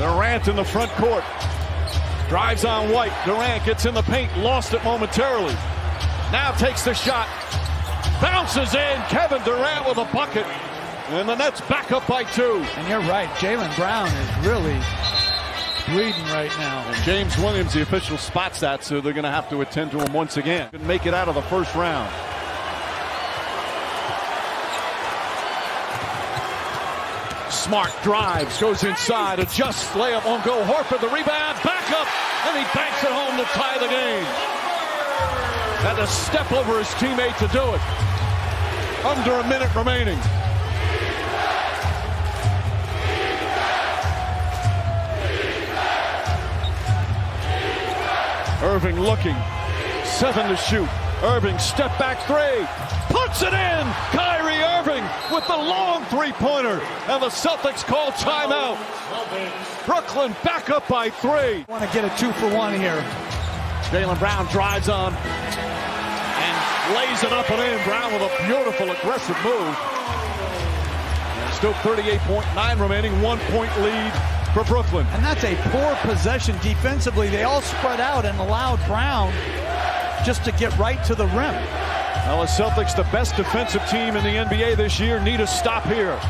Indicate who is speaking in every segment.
Speaker 1: Durant in the front court. Drives on White. Durant gets in the paint. Lost it momentarily. Now takes the shot. Bounces in. Kevin Durant with a bucket. And the Nets back up by 2.
Speaker 2: And you're right. Jaylen Brown is really bleeding right now.
Speaker 1: And James Williams, the official, spots that, so they're going to have to attend to him once again. Couldn't make it out of the first round. Smart drives, goes inside, adjusts, layup won't go. Horford the rebound, back up, and he banks it home to tie the game. Had to step over his teammate to do it. Under a minute remaining. Irving looking, 7 to shoot. Irving step back 3, puts it in. Kyrie Irving with the long three-pointer, and the Celtics call timeout. Brooklyn back up by 3.
Speaker 2: Want to get a 2-for-1 here.
Speaker 1: Jaylen Brown drives on and lays it up and in. Brown with a beautiful aggressive move. And still 38.9 remaining, 1-point lead for Brooklyn.
Speaker 2: And that's a poor possession defensively. They all spread out and allowed Brown just to get right to the rim.
Speaker 1: Well, the Celtics, the best defensive team in the NBA this year, need a stop here.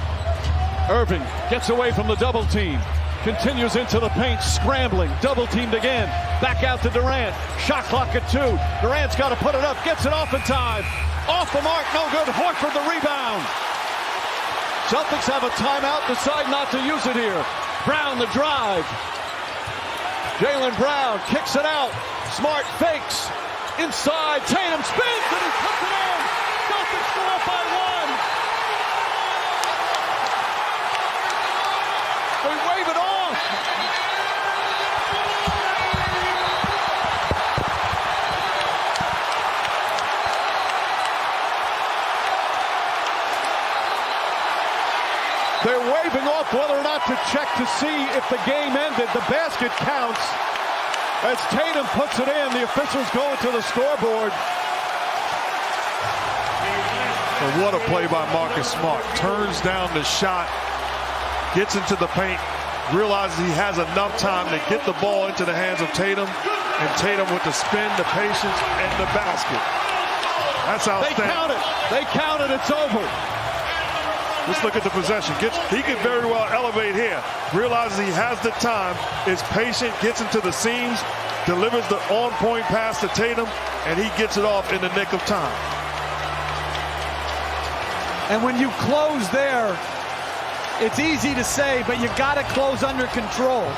Speaker 1: Irving gets away from the double team. Continues into the paint, scrambling, double teamed again. Back out to Durant. Shot clock at 2. Durant's got to put it up, gets it off in time. Off the mark, no good. Horford the rebound. Celtics have a timeout, decide not to use it here. Brown the drive. Jaylen Brown kicks it out. Smart fakes. Inside, Tatum spins and he puts it in. Celtics go up by 1. They wave it off. They're waving off whether or not to check to see if the game ended. The basket counts. As Tatum puts it in, the officials go to the scoreboard.
Speaker 3: And what a play by Marcus Smart. Turns down the shot, gets into the paint, realizes he has enough time to get the ball into the hands of Tatum, and Tatum with the spin, the patience, and the basket. That's outstanding.
Speaker 1: They count it, it's over.
Speaker 3: Let's look at the possession. He could very well elevate here. Realizes he has the time, is patient, gets into the seams, delivers the on-point pass to Tatum, and he gets it off in the nick of time.
Speaker 2: And when you close there, it's easy to say, but you got to close under control.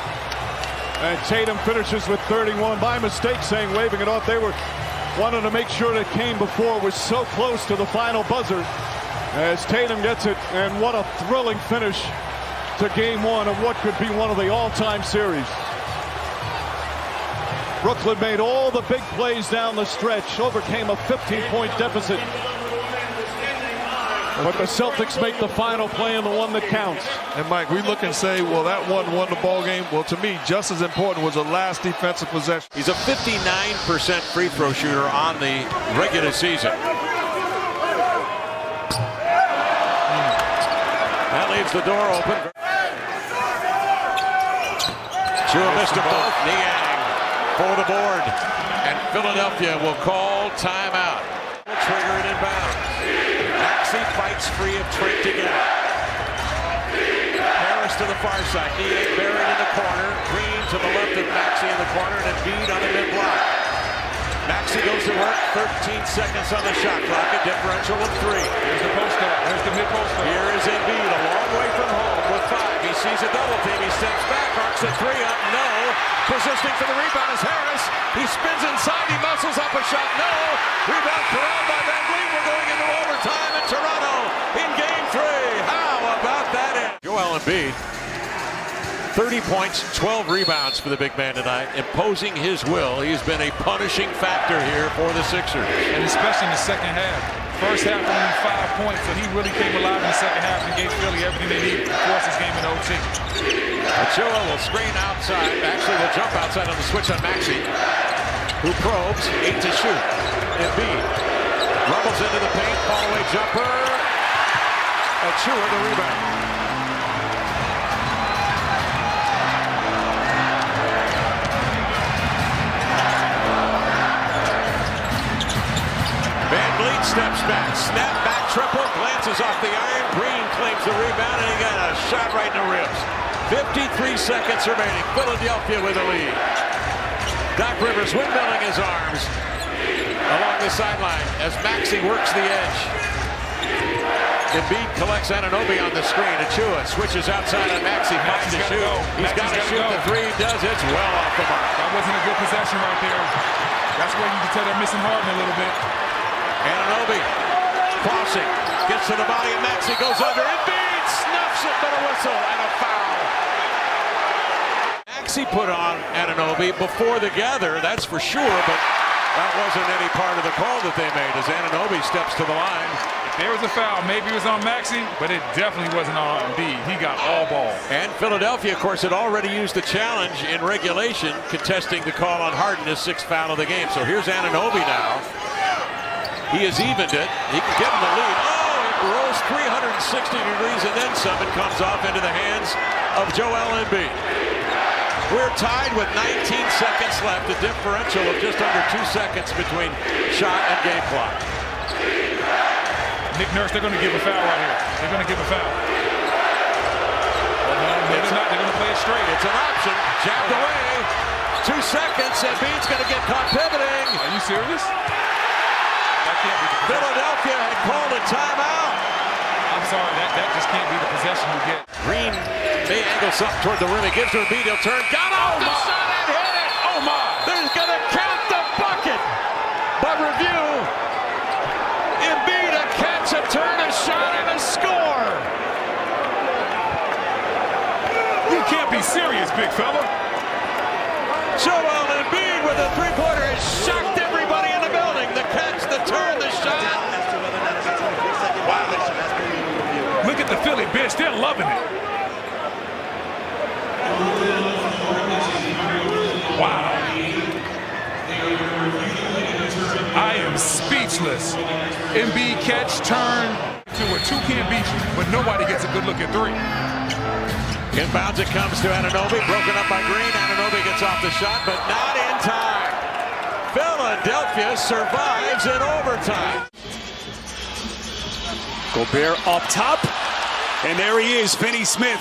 Speaker 1: And Tatum finishes with 31 by mistake, saying waving it off. They were wanting to make sure that it came before it was so close to the final buzzer. As Tatum gets it, and what a thrilling finish to game 1 of what could be one of the all-time series. Brooklyn made all the big plays down the stretch, overcame a 15-point deficit. But the Celtics make the final play and the one that counts.
Speaker 3: And Mike, we look and say, well, that one won the ball game. Well, to me, just as important was the last defensive possession.
Speaker 4: He's a 59% free throw shooter on the regular season. That leaves the door open. Chua missed them both. Niang for the board. And Philadelphia will call timeout. Will trigger it inbounds. Maxey fights free of Trent to get it. Harris to the far side. Niang buried in the corner. Green to the left of Maxey in the corner. And Embiid on the mid-block. Maxey goes to work. 13 seconds on the shot clock. A differential of 3.
Speaker 5: Here's the post-up. There's the mid-post.
Speaker 4: Here is Embiid, a long way from home with 5. He sees a double team. He steps back. Arcs a 3 up. No. Positioning for the rebound is Harris. He spins inside. He muscles up a shot. No. Rebound corralled by Van Vliet. We're going into overtime in Toronto in Game 3. How about that end? Joel Embiid. 30 points, 12 rebounds for the big man tonight, imposing his will. He's been a punishing factor here for the Sixers.
Speaker 5: And especially in the second half. First half only 5 points, so he really came alive in the second half and gave Philly everything they needed to force this game in OT.
Speaker 4: Achua will screen outside, actually will jump outside on the switch on Maxey, who probes, 8 to shoot. Embiid rumbles into the paint, fall away jumper. Achua the rebound. triple, glances off the iron. Green claims the rebound, and he got a shot right in the ribs. 53 seconds remaining. Philadelphia with a lead. Doc Rivers windmilling his arms along the sideline as Maxey works the edge. Embiid collects Anunoby on the screen. Achua switches outside on Maxey. Finds to shoot. He's got to shoot the three. Does. It's well off the mark.
Speaker 5: That wasn't a good possession right there. That's where you can tell they're missing Harden a little bit.
Speaker 4: Anunoby crossing. Gets to the body of Maxey. Goes under. Embiid snuffs it, but a whistle and a foul. Maxey put on Anunoby before the gather, that's for sure, but that wasn't any part of the call that they made as Anunoby steps to the line.
Speaker 5: If there was a foul, maybe it was on Maxey, but it definitely wasn't on Embiid. He got all ball.
Speaker 4: And Philadelphia, of course, had already used the challenge in regulation, contesting the call on Harden, his 6th foul of the game. So here's Anunoby now. He has evened it. He can get him the lead. Oh, it rolls 360 degrees and then some. It comes off into the hands of Joel Embiid. We're tied with 19 seconds left, a differential of just under 2 seconds between shot and game clock.
Speaker 5: Nick Nurse, they're going to give a foul right here. They're going to give a foul. Well, no, maybe not. They're going to play it straight.
Speaker 4: It's an option. Jabbed away. 2 seconds. Embiid's going to get caught pivoting.
Speaker 5: Are you serious? That can't be.
Speaker 4: Philadelphia had called a timeout.
Speaker 5: I'm sorry. That just can't be the possession you get.
Speaker 4: Green may angle something toward the rim. He gives to Embiid. He'll turn. Got off the shot and hit it.
Speaker 5: Oh, my.
Speaker 4: There's going to count the bucket. But review. Embiid, a catch, a turn, a shot, and a score.
Speaker 5: You can't be serious, big fella.
Speaker 4: Joel Embiid with a three-pointer has shocked everybody in the building. The catch, the turn, the shot. Wow.
Speaker 5: Look at the Philly bench. They're loving it. Wow. I am speechless. Embiid catch, turn, to where two can't beat you, but nobody gets a good look at three.
Speaker 4: Inbounds it comes to Anunoby, broken up by Green. Anunoby gets off the shot, but not in time. Philadelphia survives in overtime.
Speaker 6: Gobert up top, and there he is, Finney Smith.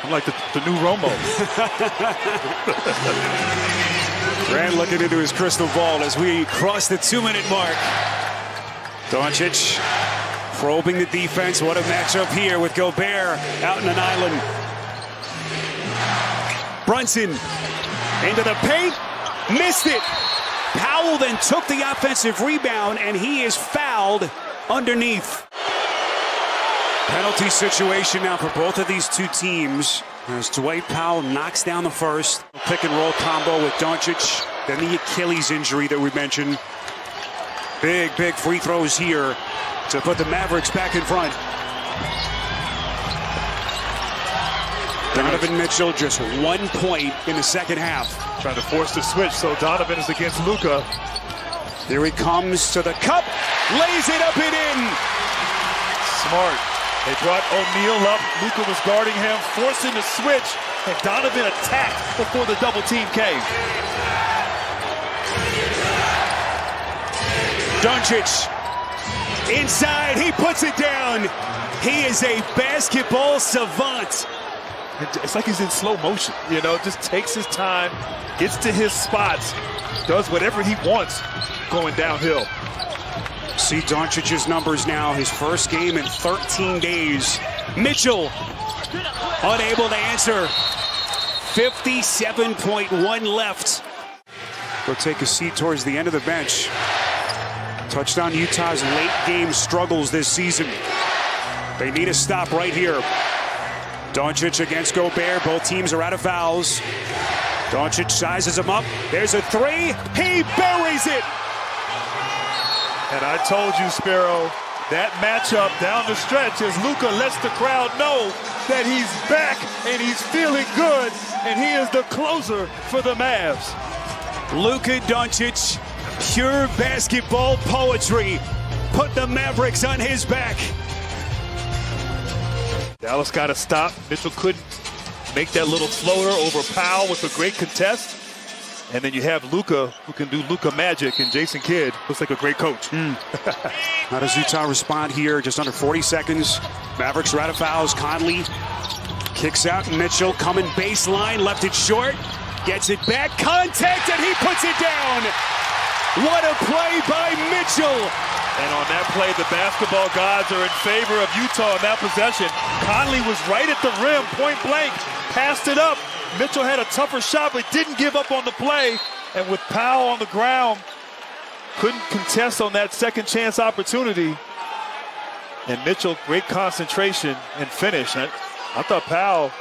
Speaker 3: I'm like the new Romo.
Speaker 6: Grant looking into his crystal ball as we cross the 2-minute mark. Doncic probing the defense. What a matchup here with Gobert out in an island. Brunson into the paint, missed it. Powell then took the offensive rebound, and he is fouled underneath. Penalty situation now for both of these two teams as Dwight Powell knocks down the first. Pick and roll combo with Doncic, then the Achilles injury that we mentioned. Big free throws here to put the Mavericks back in front. Donovan Mitchell just 1 point in the second half.
Speaker 3: Trying to force the switch, so Donovan is against Luka.
Speaker 6: Here he comes to the cup, lays it up and in.
Speaker 3: Smart. They brought O'Neal up. Luka was guarding him, forcing the switch, and Donovan attacked before the double team came.
Speaker 6: Doncic inside, he puts it down. He is a basketball savant.
Speaker 3: It's like he's in slow motion, you know, just takes his time, gets to his spots, does whatever he wants going downhill.
Speaker 6: See Doncic's numbers now, his first game in 13 days. Mitchell unable to answer. 57.1 left. Go take a seat towards the end of the bench. Touched on Utah's late game struggles this season. They need a stop right here. Doncic against Gobert. Both teams are out of fouls. Doncic sizes him up. There's a three. He buries it.
Speaker 3: And I told you, Sparrow, that matchup down the stretch as Luka lets the crowd know that he's back and he's feeling good, and he is the closer for the Mavs.
Speaker 6: Luka Doncic, pure basketball poetry, put the Mavericks on his back.
Speaker 3: Dallas got to stop. Mitchell couldn't make that little floater over Powell with a great contest.
Speaker 7: And then you have Luka, who can do Luka magic, and Jason Kidd looks like a great coach.
Speaker 6: How does Utah respond here? Just under 40 seconds. Mavericks are out of fouls. Conley kicks out. Mitchell coming baseline, left it short. Gets it back. Contact, and he puts it down. What a play by Mitchell.
Speaker 7: And on that play, the basketball gods are in favor of Utah in that possession. Conley was right at the rim, point blank, passed it up. Mitchell had a tougher shot, but didn't give up on the play. And with Powell on the ground, couldn't contest on that second chance opportunity. And Mitchell, great concentration and finish. I thought Powell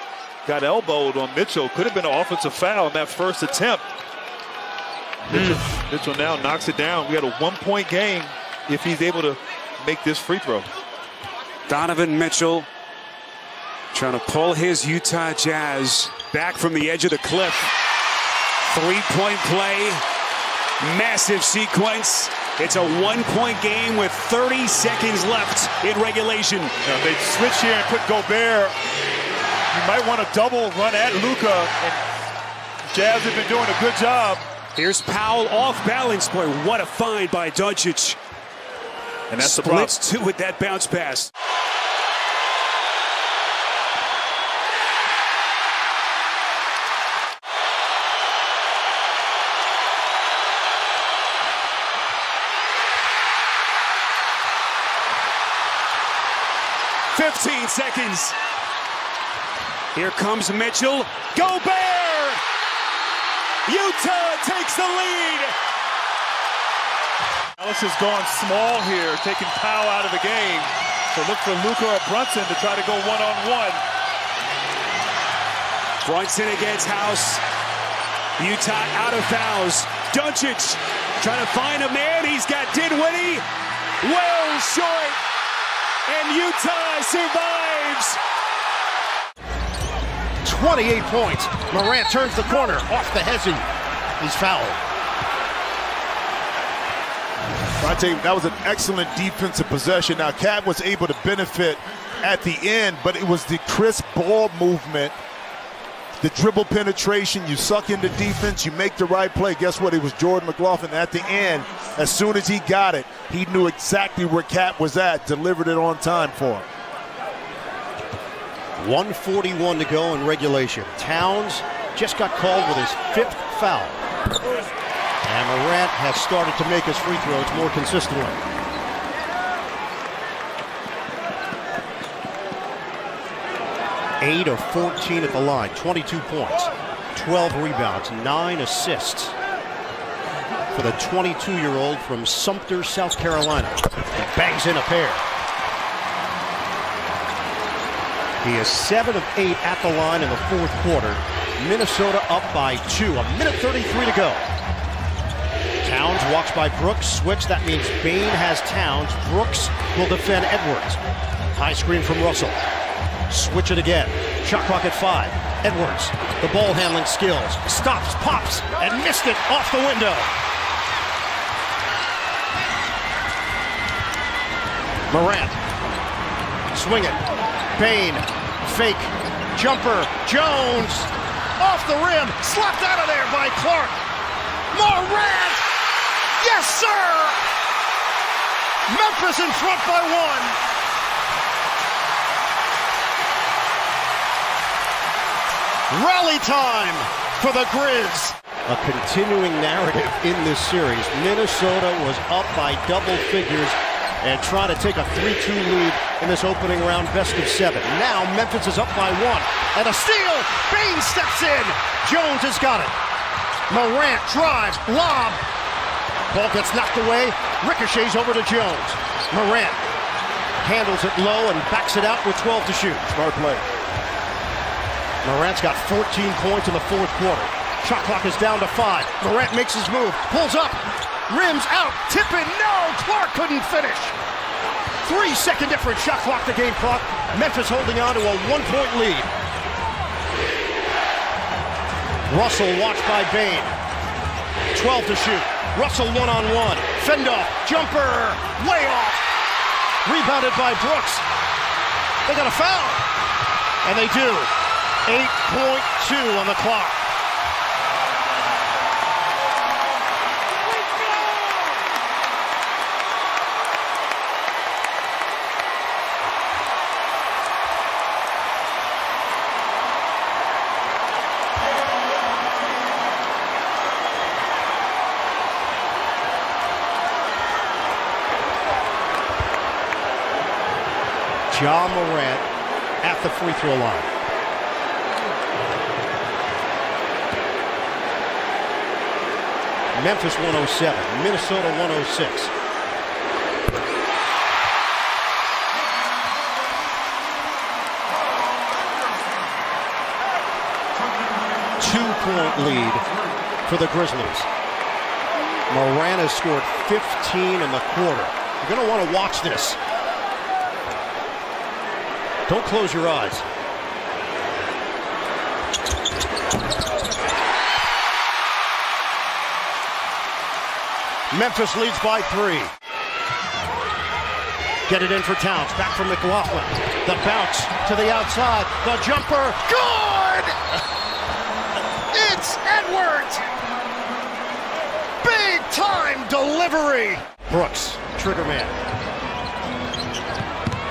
Speaker 7: got elbowed on Mitchell. Could have been an offensive foul in that first attempt. Mitchell now knocks it down. We got a 1-point game if he's able to make this free throw.
Speaker 6: Donovan Mitchell trying to pull his Utah Jazz back from the edge of the cliff. 3-point play, massive sequence. It's a 1-point game with 30 seconds left in regulation.
Speaker 7: Now they switch here and put Gobert. You might want to double run at Luka. And Jazz have been doing a good job.
Speaker 6: Here's Powell off balance. Boy, what a find by Doncic.
Speaker 7: And that's the problem.
Speaker 6: Splits two with that bounce pass. "15 seconds. Here comes Mitchell. Gobert! Utah takes the lead.
Speaker 7: Dallas has gone small here, taking Powell out of the game. So look for Luka or Brunson to try to go one-on-one.
Speaker 6: Brunson against House. Utah out of fouls. Doncic trying to find a man. He's got Dinwiddie. Well short. And Utah survives.
Speaker 8: 28 points. Morant turns the corner off the hezzy. He's fouled.
Speaker 9: I tell you, that was an excellent defensive possession. Now, Cat was able to benefit at the end, but it was the crisp ball movement, the dribble penetration. You suck into defense, you make the right play. Guess what? It was Jordan McLaughlin at the end. As soon as he got it, he knew exactly where Cat was at, delivered it on time for him.
Speaker 8: 1:41 to go in regulation. Towns just got called with his 5th foul. And Morant has started to make his free throws more consistently. Eight of 14 at the line, 22 points, 12 rebounds, 9 assists for the 22-year-old from Sumter, South Carolina. He bangs in a pair. He is 7 of 8 at the line in the 4th quarter. Minnesota up by 2. 1:33 to go. Towns walks by Brooks. Switch. That means Bane has Towns. Brooks will defend Edwards. High screen from Russell. Switch it again. Shot clock at 5. Edwards. The ball handling skills. Stops, pops, and missed it off the window. Morant. Swing it. Bane. Fake. Jumper. Jones. Off the rim. Slapped out of there by Clark. Morant. Yes, sir. Memphis in front by 1. Rally time for the Grizz. A continuing narrative in this series. Minnesota was up by double figures and trying to take a 3-2 lead in this opening round best of 7. Now Memphis is up by 1. And a steal. Bane steps in. Jones has got it. Morant drives. Lob. Ball gets knocked away. Ricochets over to Jones. Morant handles it low and backs it out with 12 to shoot.
Speaker 9: Smart play.
Speaker 8: Morant's got 14 points in the 4th quarter. Shot clock is down to 5. Morant makes his move. Pulls up. Rims out. Tip in. No. Clark couldn't finish. 3-second difference. Shot clock to game clock. Memphis holding on to a 1-point lead. Russell watched by Bane. 12 to shoot. Russell one-on-one. Fend off. Jumper. Way off. Rebounded by Brooks. They got a foul. And they do. 8.2 on the clock. Ja Morant at the free throw line. Memphis 107, Minnesota 106. Two-point lead for the Grizzlies. Morant has scored 15 in the quarter. You're going to want to watch this. Don't close your eyes. Memphis leads by 3. Get it in for Towns. Back from McLaughlin. The bounce to the outside. The jumper. Good! It's Edwards! Big time delivery! Brooks, trigger man.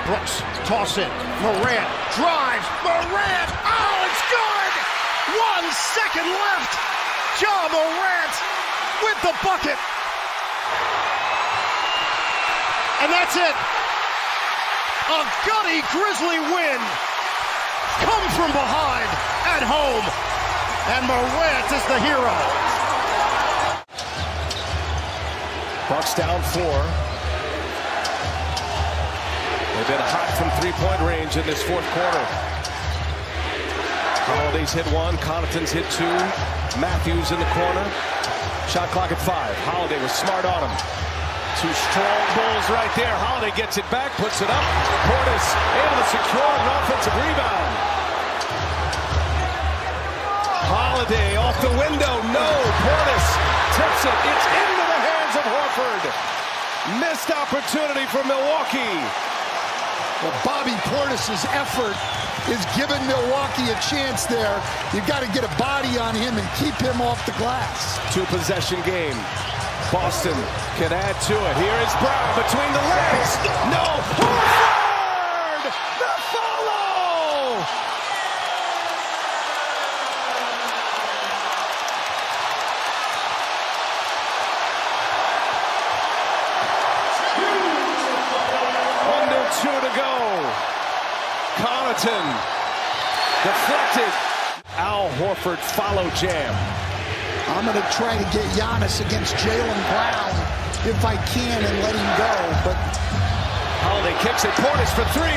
Speaker 8: Brooks, toss in. Morant drives. Morant! Oh, it's good! 1 second left. Ja Morant with the bucket. And that's it. A gutty Grizzly win. Come from behind at home. And Morant is the hero.
Speaker 4: Bucks down 4. They've been hot from three-point range in this fourth quarter. Holiday's hit 1, Connaughton's hit 2. Matthews in the corner. Shot clock at 5. Holiday was smart on him. 2 strong Bulls right there. Holiday gets it back, puts it up. Portis able to secure an offensive rebound. Holiday off the window. No. Portis tips it. It's into the hands of Horford. Missed opportunity for Milwaukee.
Speaker 10: Well, Bobby Portis's effort is giving Milwaukee a chance there. You've got to get a body on him and keep him off the glass.
Speaker 4: 2-possession game. Boston can add to it. Here is Brown between the legs. No. Horford! The follow! Under 2 to go. Connaughton deflected. Al Horford follow jam.
Speaker 10: I'm going to try to get Giannis against Jaylen Brown if I can and let him go. But
Speaker 4: Holiday kicks it. Portis for 3.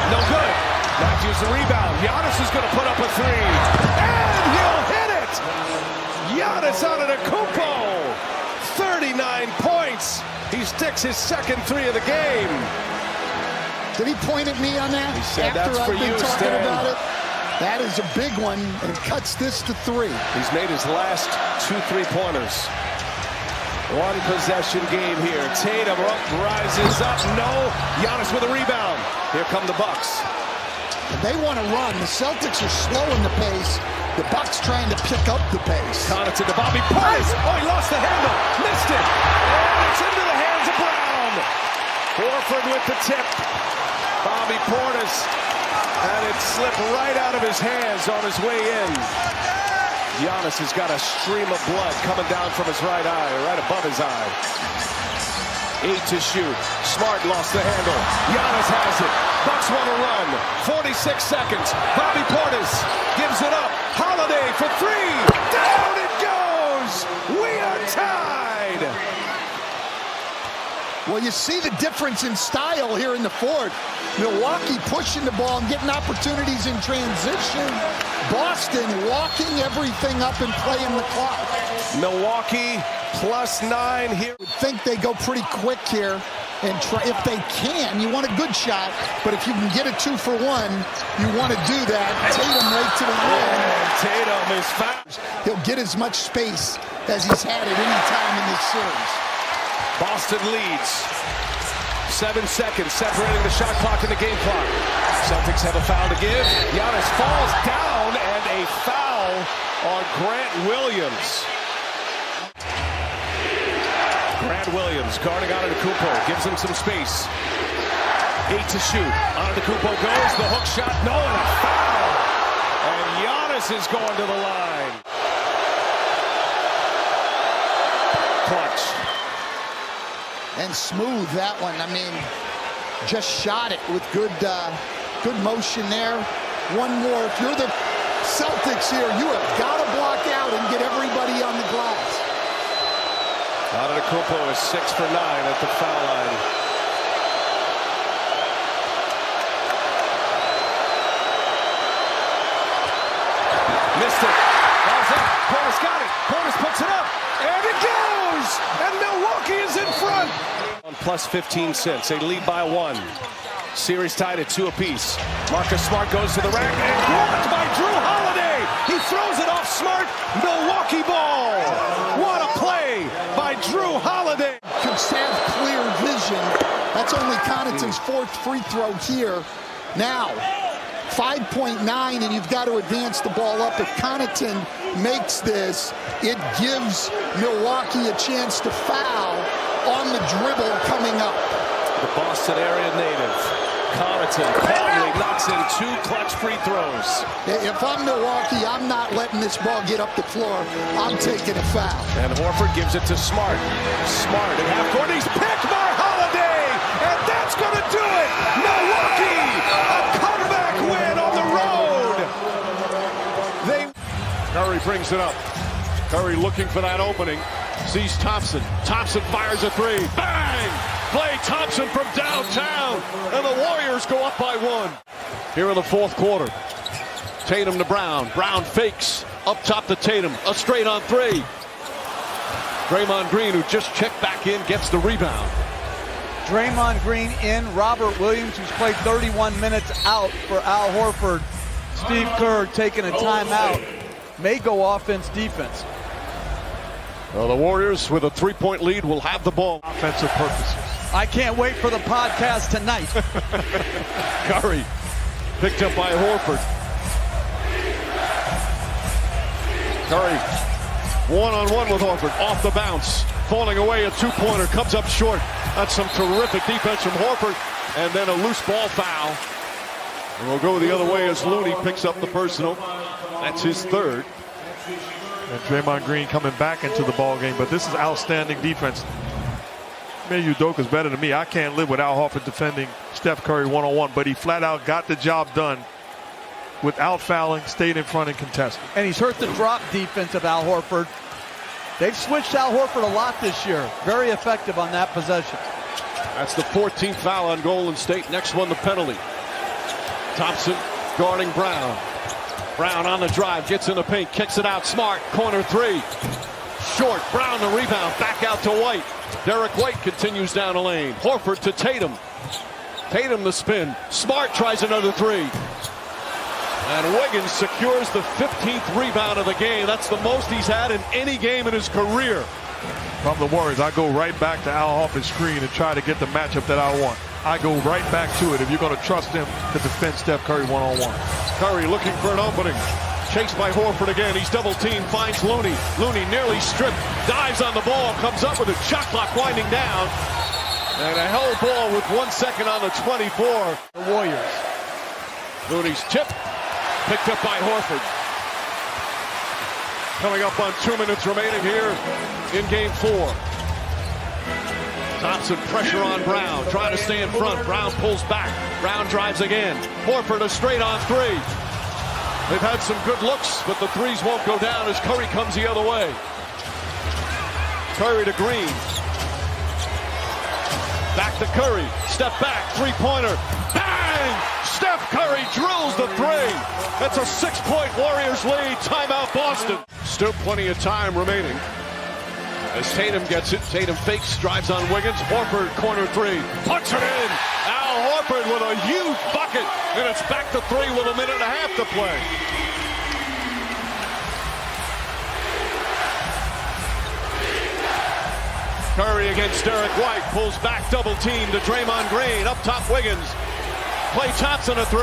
Speaker 4: No good. Matthews the rebound. Giannis is going to put up a 3. And he'll hit it. Giannis Antetokounmpo. 39 points. He sticks his second 3 of the game.
Speaker 10: Did he point at me on that?
Speaker 4: He said
Speaker 10: after
Speaker 4: that's for
Speaker 10: I've been
Speaker 4: you,
Speaker 10: talking
Speaker 4: Stan.
Speaker 10: about it? That is a big one, and it cuts this to 3.
Speaker 4: He's made his last 2 3-pointers. 1-possession game here. Tatum rises up. No. Giannis with a rebound. Here come the Bucks.
Speaker 10: And they want to run. The Celtics are slowing the pace. The Bucks trying to pick up the pace.
Speaker 4: Connaughton to Bobby Portis. Oh, he lost the handle. Missed it. And it's into the hands of Brown. Horford with the tip. Bobby Portis. And it slipped right out of his hands on his way in. Giannis has got a stream of blood coming down from his right eye, right above his eye. 8 to shoot. Smart lost the handle. Giannis has it. Bucks want to run. 46 seconds. Bobby Portis gives it up. Holiday for 3. Down it goes. We are tied.
Speaker 10: Well, you see the difference in style here in the fourth. Milwaukee pushing the ball and getting opportunities in transition. Boston walking everything up and playing the clock.
Speaker 4: Milwaukee +9 here.
Speaker 10: I think they go pretty quick here and try if they can. You want a good shot, but if you can get a 2 for 1, you want to do that. Tatum right to the rim.
Speaker 4: Tatum is fast.
Speaker 10: He'll get as much space as he's had at any time in this series.
Speaker 4: Boston leads. 7 seconds separating the shot clock and the game clock. Celtics have a foul to give. Giannis falls down and a foul on Grant Williams. Grant Williams guarding Antetokounmpo, gives him some space. 8 to shoot. Antetokounmpo goes, the hook shot, no, and a foul. And Giannis is going to the line. Clutch.
Speaker 10: And smooth, that one. I mean, just shot it with good motion there. One more. If you're the Celtics here, you have got to block out and get everybody on the glass.
Speaker 4: Antetokounmpo is 6 for 9 at the foul line. Missed it. Ball's up. Portis got it. Portis puts it up. And it goes! And Milwaukee is in front. On plus 15 cents. They lead by 1. Series tied at 2 apiece. Marcus Smart goes to the rack and blocked by Drew Holiday. He throws it off Smart. Milwaukee ball. What a play by Drew Holiday.
Speaker 10: Could have clear vision. That's only Connaughton's 4th free throw here. Now, 5.9, and you've got to advance the ball up. If Connaughton makes this, it gives Milwaukee a chance to foul on the dribble coming up.
Speaker 4: The Boston area native, Connaughton, calmly knocks in 2 clutch free throws.
Speaker 10: If I'm Milwaukee, I'm not letting this ball get up the floor. I'm taking a foul.
Speaker 4: And Horford gives it to Smart. Smart at half court. He's picked by Holiday, and that's going to do it. Milwaukee, a comeback win on the road.
Speaker 1: Curry brings it up. Curry looking for that opening. Sees Thompson. Thompson fires a 3. Bang! Klay Thompson from downtown. And the Warriors go up by 1. Here in the 4th quarter. Tatum to Brown. Brown fakes. Up top to Tatum. A straight on 3. Draymond Green, who just checked back in, gets the rebound.
Speaker 2: Draymond Green in. Robert Williams, who's played 31 minutes, out for Al Horford. Steve Kerr taking a timeout. May go offense-defense.
Speaker 1: Well, the Warriors, with a 3-point lead, will have the ball.
Speaker 3: Offensive purposes.
Speaker 2: I can't wait for the podcast tonight.
Speaker 1: Curry picked up by Horford. Curry one-on-one with Horford. Off the bounce. Falling away, a 2-pointer. Comes up short. That's some terrific defense from Horford. And then a loose ball foul. And we'll go the other way as Looney picks up the personal. That's his 3rd.
Speaker 3: And Draymond Green coming back into the ball game, but this is outstanding defense. Maybe Udoka's better than me. I can't live with Al Horford defending Steph Curry one-on-one, but he flat out got the job done without fouling, stayed in front and contested.
Speaker 2: And he's hurt the drop defense of Al Horford. They've switched Al Horford a lot this year. Very effective on that possession.
Speaker 1: That's the 14th foul on Golden State. Next one, the penalty. Thompson guarding Brown. Brown on the drive, gets in the paint, kicks it out. Smart, corner 3. Short, Brown the rebound, back out to White. Derek White continues down the lane. Horford to Tatum. Tatum the spin. Smart tries another 3. And Wiggins secures the 15th rebound of the game. That's the most he's had in any game in his career.
Speaker 3: From the Warriors, I go right back to Al Horford's screen and try to get the matchup that I want. I go right back to it if you're going to trust him to defend Steph Curry one-on-one.
Speaker 1: Curry looking for an opening. Chased by Horford again. He's double-teamed, finds Looney. Looney nearly stripped, dives on the ball, comes up with a shot clock winding down. And a held ball with 1 second on the 24.
Speaker 2: The Warriors.
Speaker 1: Looney's tip, picked up by Horford. Coming up on 2 minutes remaining here in game 4. Thompson pressure on Brown, trying to stay in front. Brown pulls back. Brown drives again. Horford a straight on 3. They've had some good looks, but the 3s won't go down as Curry comes the other way. Curry to Green. Back to Curry. Step back, 3-pointer. Bang! Steph Curry drills the 3. That's a 6-point Warriors lead. Timeout Boston. Still plenty of time remaining. As Tatum gets it, Tatum fakes, drives on Wiggins. Horford, corner 3, puts it in. Al Horford with a huge bucket, and it's back to 3 with a minute and a half to play. Curry against Derek White, pulls back, double team to Draymond Green. Up top, Wiggins. Klay Thompson a 3.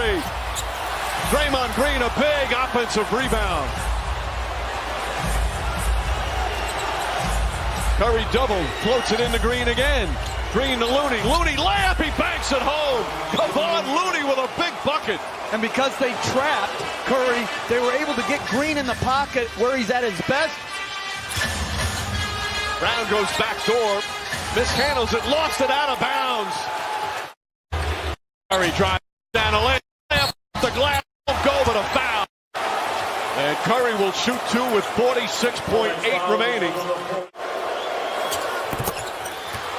Speaker 1: Draymond Green a big offensive rebound. Curry double, floats it into Green again. Green to Looney. Looney layup, he banks it home. Kevon Looney with a big bucket.
Speaker 2: And because they trapped Curry, they were able to get Green in the pocket where he's at his best.
Speaker 1: Brown goes back door, mishandles it, lost it out of bounds. Curry drives down the lane. The glass won't go, but a foul. And Curry will shoot two with 46.8 remaining.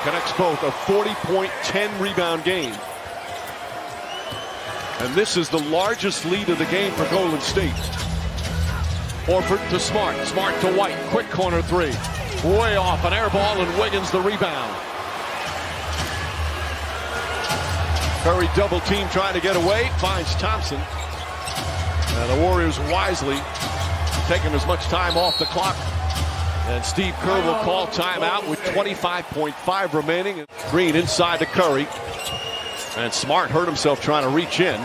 Speaker 1: Connects both, a 40-point, 10-rebound game. And this is the largest lead of the game for Golden State. Horford to Smart, Smart to White, quick corner three. Way off, an air ball, and Wiggins the rebound. Curry double team trying to get away, finds Thompson. And the Warriors wisely taking as much time off the clock. And Steve Kerr will call timeout with 25.5 remaining. Green inside to Curry. And Smart hurt himself trying to reach in.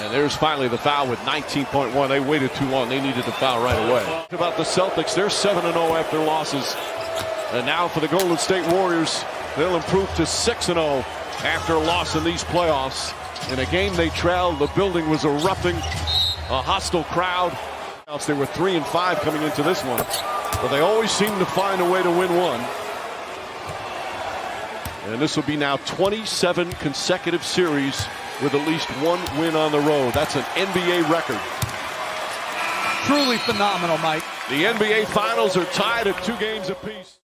Speaker 1: And there's finally the foul with 19.1. They waited too long. They needed the foul right away. About the Celtics, they're 7-0 after losses. And now for the Golden State Warriors, they'll improve to 6-0 after a loss in these playoffs. In a game they trailed, the building was erupting, a hostile crowd. They were 3-5 coming into this one, but they always seem to find a way to win one. And this will be now 27 consecutive series with at least one win on the road. That's an NBA record.
Speaker 2: Truly phenomenal, Mike.
Speaker 1: The NBA Finals are tied at 2 games apiece.